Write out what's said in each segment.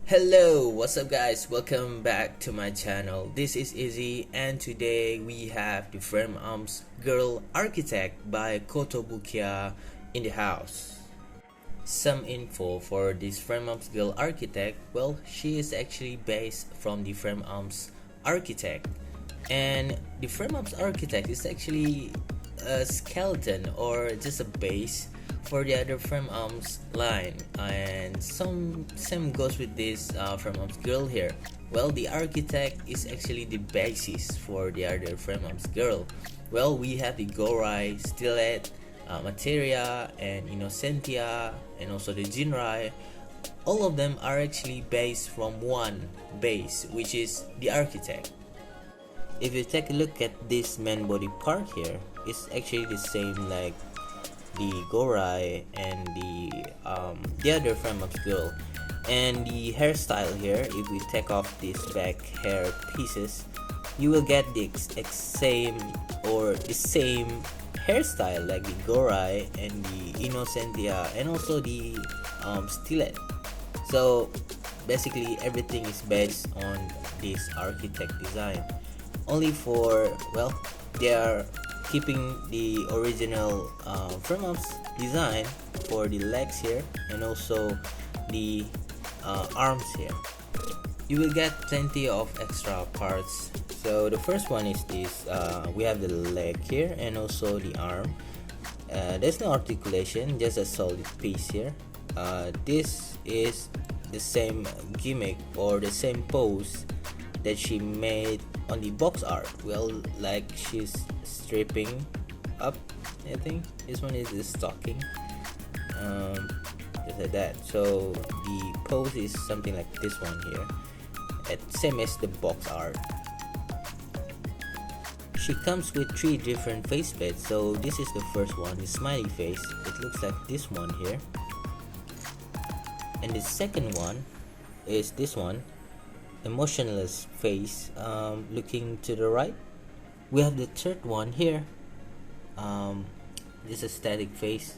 Hello, what's up guys? Welcome back to my channel. This is Eizy and today we have the Frame Arms Girl Architect by Kotobukiya in the house. Some info for this Frame Arms Girl Architect. Well, she is actually based from the Frame Arms Architect, and the Frame Arms Architect is actually a skeleton or just a base for the other frame arms line, and same goes with this frame arms girl here. Well, the architect is actually the basis for the other frame arms girl. Well, we have the Gorai, Stilet, Materia, and Innocentia, and also the Jinrai. All of them are actually based from one base, which is the architect. If you take a look at this main body part here, it's actually the same like the Gorai and the other frame arms girl. And the hairstyle here, if we take off these back hair pieces, you will get the same hairstyle like the Gorai and the Innocentia and also the Stilet. So basically everything is based on this architect design. Only for, well, they are keeping the original frame arms design for the legs here and also the arms here. You will get plenty of extra parts. So the first one is this, we have the leg here and also the arm. There's no articulation, just a solid piece here. This is the same gimmick or the same pose that she made on the box art. Well, like she's stripping up, I think this one is the stocking, just like that. So the pose is something like this one here, same as the box art. She comes with 3 different face paints. So this is the first one, the smiley face. It looks like this one here, and the second one is this one, emotionless face, looking to the right. We have the third one here, this is static face.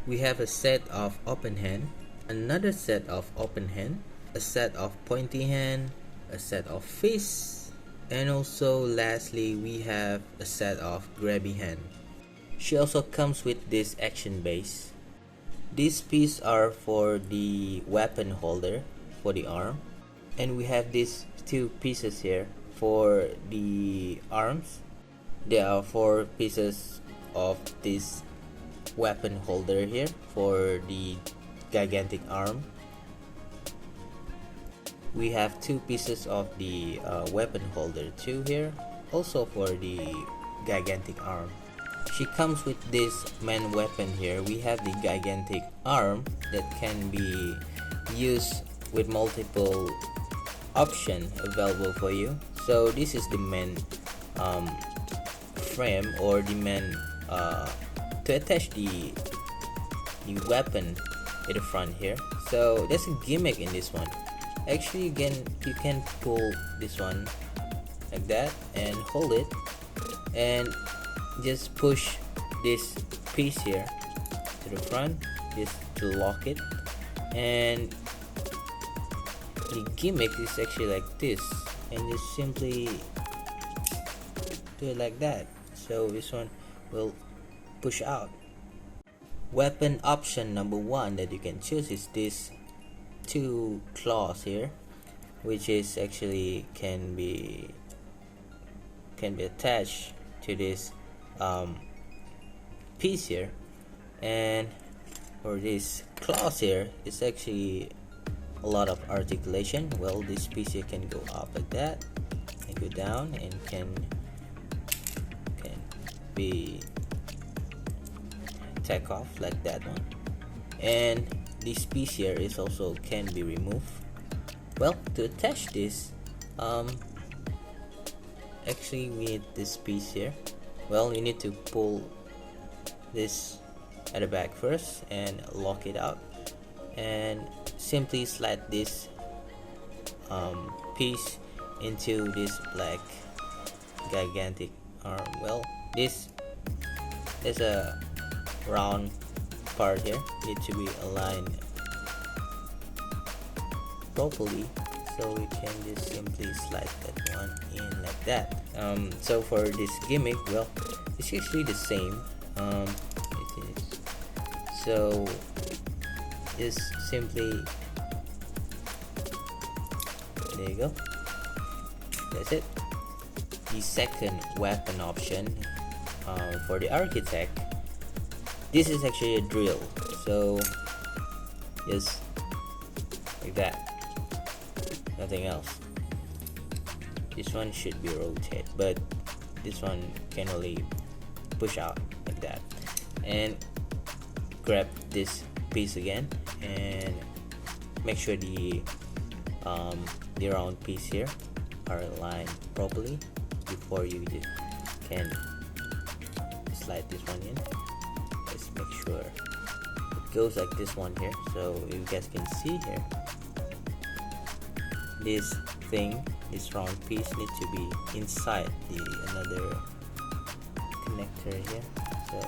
We have a set of open hand, another set of open hand, a set of pointy hand, a set of fist, and also lastly we have a set of grabby hand. She also comes with this action base. These pieces are for the weapon holder for the arm, and we have these 2 pieces here for the arms. There are 4 pieces of this weapon holder here for the gigantic arm. We have 2 pieces of the weapon holder too here, also for the gigantic arm. She comes with this main weapon here. We have the gigantic arm that can be used with multiple option available for you. So this is the main frame or the main to attach the weapon at the front here. So there's a gimmick in this one. Actually, you can pull this one like that and hold it and just push this piece here to the front just to lock it, and the gimmick is actually like this, and you simply do it like that. So this one will push out. Weapon option number 1 that you can choose is this 2 claws here, which is actually can be attached to this piece here. And for this claws here, it's actually a lot of articulation. Well, this piece here can go up like that and go down, and can be take off like that one. And this piece here is also can be removed. Well, to attach this, actually we need this piece here. Well, you need to pull this at the back first and lock it out, and simply slide this piece into this black gigantic arm. Well, this is a round part here, need to be aligned properly, so we can just simply slide that one in like that. So for this gimmick, well, it's actually the same. It is, so just simply, there you go, that's it. The second weapon option for the architect, this is actually a drill, so just like that, nothing else. This one should be rotate, but this one can only push out like that. And grab this piece again and make sure the round piece here are aligned properly before you just can slide this one in. Let's make sure it goes like this one here. So you guys can see here, this thing, this round piece needs to be inside the another connector here. So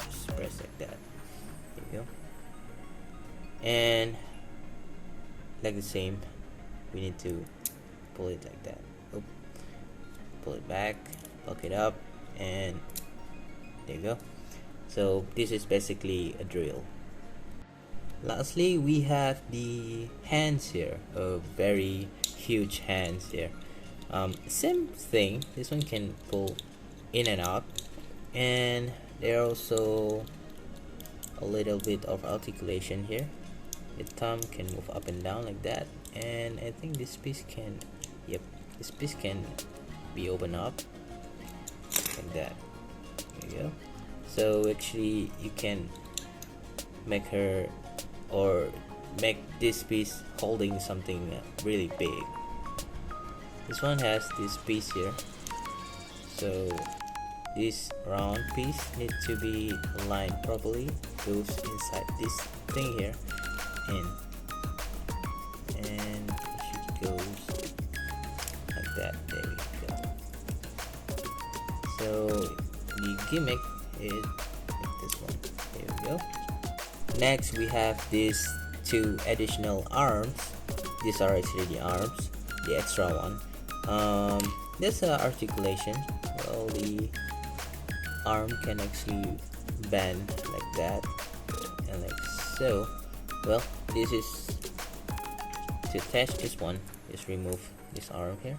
just press like that. There you go. And like the same, we need to pull it like that. Oop. Pull it back, lock it up, and there you go. So this is basically a drill. Lastly, we have the hands here, very huge hands here. Same thing, this one can pull in and out, and there are also a little bit of articulation here. The thumb can move up and down like that, and I think this piece can, yep, this piece can be opened up like that. There you go. So actually you can make her, or make this piece holding something really big. This one has this piece here, so this round piece needs to be aligned properly, goes inside this thing here, and it should go like that. There we go. So the gimmick is like this one. There we go. Next we have these two additional arms. These are actually the arms, the extra one. There's an articulation. Well, the arm can actually bend like that and like so. Well, this is to attach this one. Just remove this arm here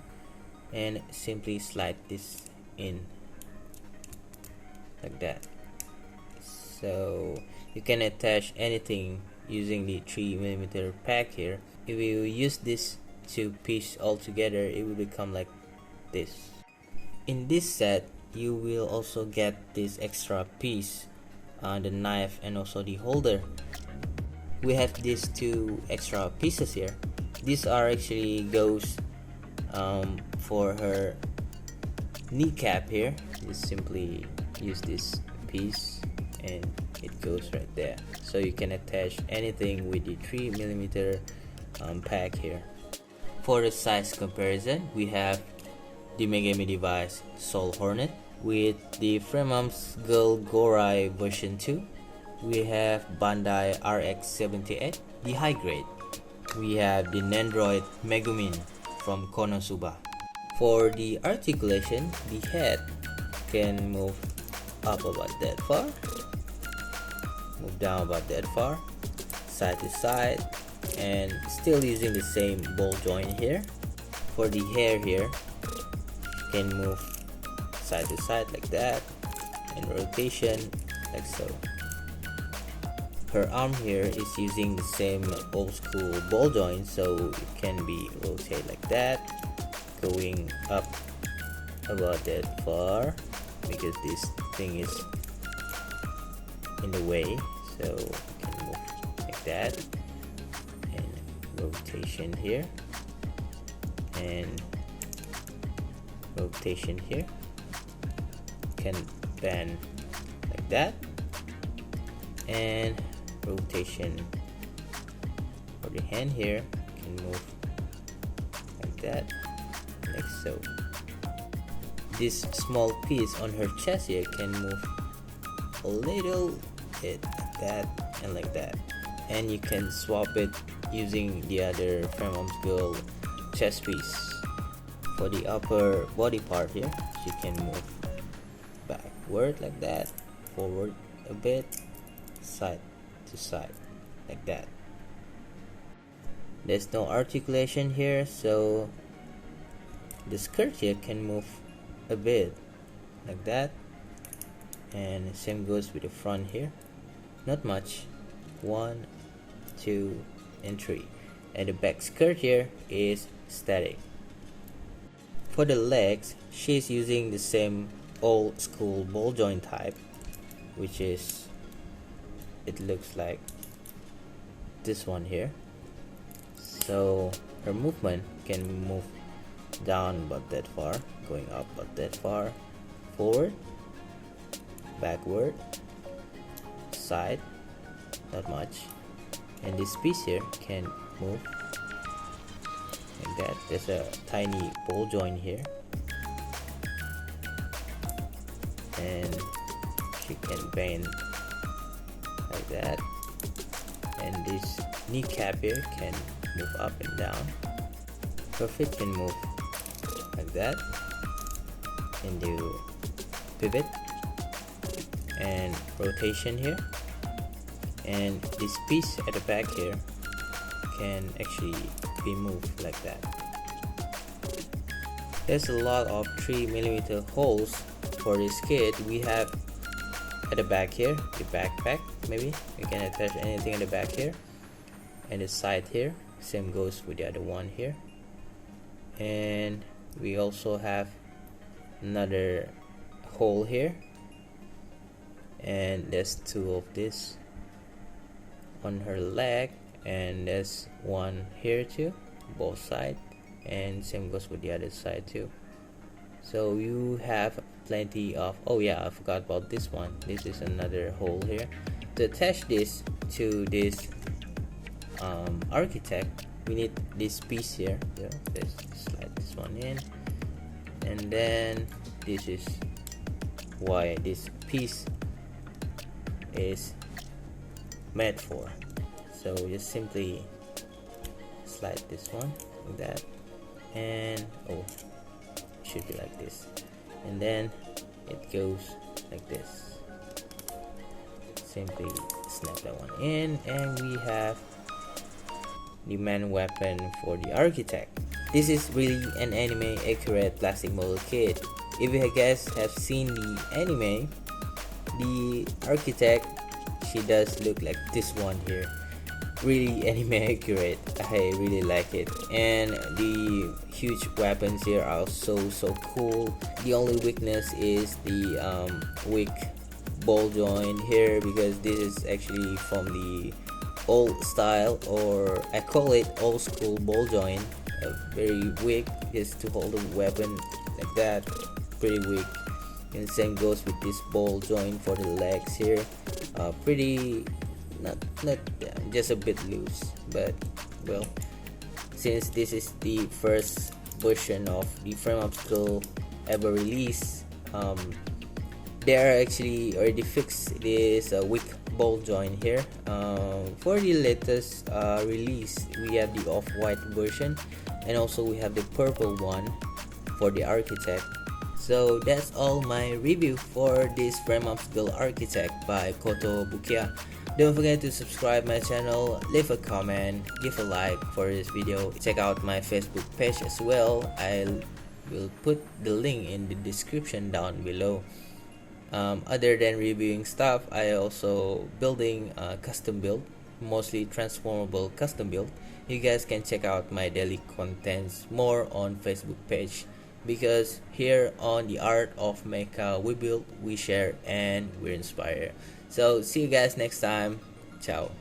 and simply slide this in like that. So you can attach anything using the 3mm pack here. If you use this to piece all together, it will become like this. In this set, you will also get this extra piece, the knife and also the holder. We have these two extra pieces here. These are actually goes for her kneecap here. Just simply use this piece and it goes right there. So you can attach anything with the 3mm pack here. For the size comparison, we have the Megami device Soul Hornet with the Fremam's Girl Gorai version 2. We have Bandai RX78, the high grade. We have the Nendroid Megumin from Konosuba. For the articulation, the head can move up about that far, move down about that far, side to side, and still using the same ball joint here. For the hair here, can move side to side like that, and rotation like so. Her arm here is using the same old school ball joint, so it can be rotated like that, going up about that far because this thing is in the way, so you can move like that, and rotation here and rotation here, can bend like that, and rotation for the hand here can move like that, like so. This small piece on her chest here can move a little bit like that and like that, and you can swap it using the other frame arms girl chest piece. For the upper body part here, you can move backward like that, forward a bit, side to side like that. There's no articulation here, so the skirt here can move a bit like that, and same goes with the front here. Not much, 1, 2 and 3, and the back skirt here is static. For the legs, she's using the same old school ball joint type, which is, it looks like this one here. So her movement can move down about that far, going up about that far, forward, backward, side, not much, and this piece here can move like that. There's a tiny ball joint here, and she can bend like that, and this kneecap here can move up and down. Her feet can move like that, and do pivot and rotation here, and this piece at the back here can actually be moved like that. There's a lot of 3mm holes for this kit. We have at the back here the backpack, maybe we can attach anything at the back here, and the side here, same goes with the other one here, and we also have another hole here, and there's 2 of this on her leg, and there's one here too, both sides, and same goes with the other side too. So you have plenty of, oh yeah, I forgot about this one. This is another hole here. To attach this to this architect, we need this piece here. So let's slide this one in, and then this is why this piece is made for. So just simply slide this one like that, and oh, it should be like this, and then it goes like this. Simply snap that one in, and we have the main weapon for the architect. This is really an anime accurate plastic model kit. If you guys have seen the anime, the architect, she does look like this one here. Really anime accurate. I really like it, and the huge weapons here are so cool. The only weakness is the weak ball joint here, because this is actually from the old style, or I call it old school ball joint. Very weak, just to hold the weapon like that, pretty weak. And same goes with this ball joint for the legs here. Pretty not just a bit loose, but well, since this is the first version of the frame up skill ever released, they are actually already fixed this weak ball joint here. For the latest release, we have the off-white version, and also we have the purple one for the architect. So that's all my review for this frame up skill architect by Kotobukiya. Don't forget to subscribe my channel, leave a comment, give a like for this video. Check out my Facebook page as well. I will put the link in the description down below. Other than reviewing stuff, I also building custom build, mostly transformable custom build. You guys can check out my daily contents more on Facebook page, because here on the Art of Mecha, we build, we share, and we inspire. So see you guys next time. Ciao.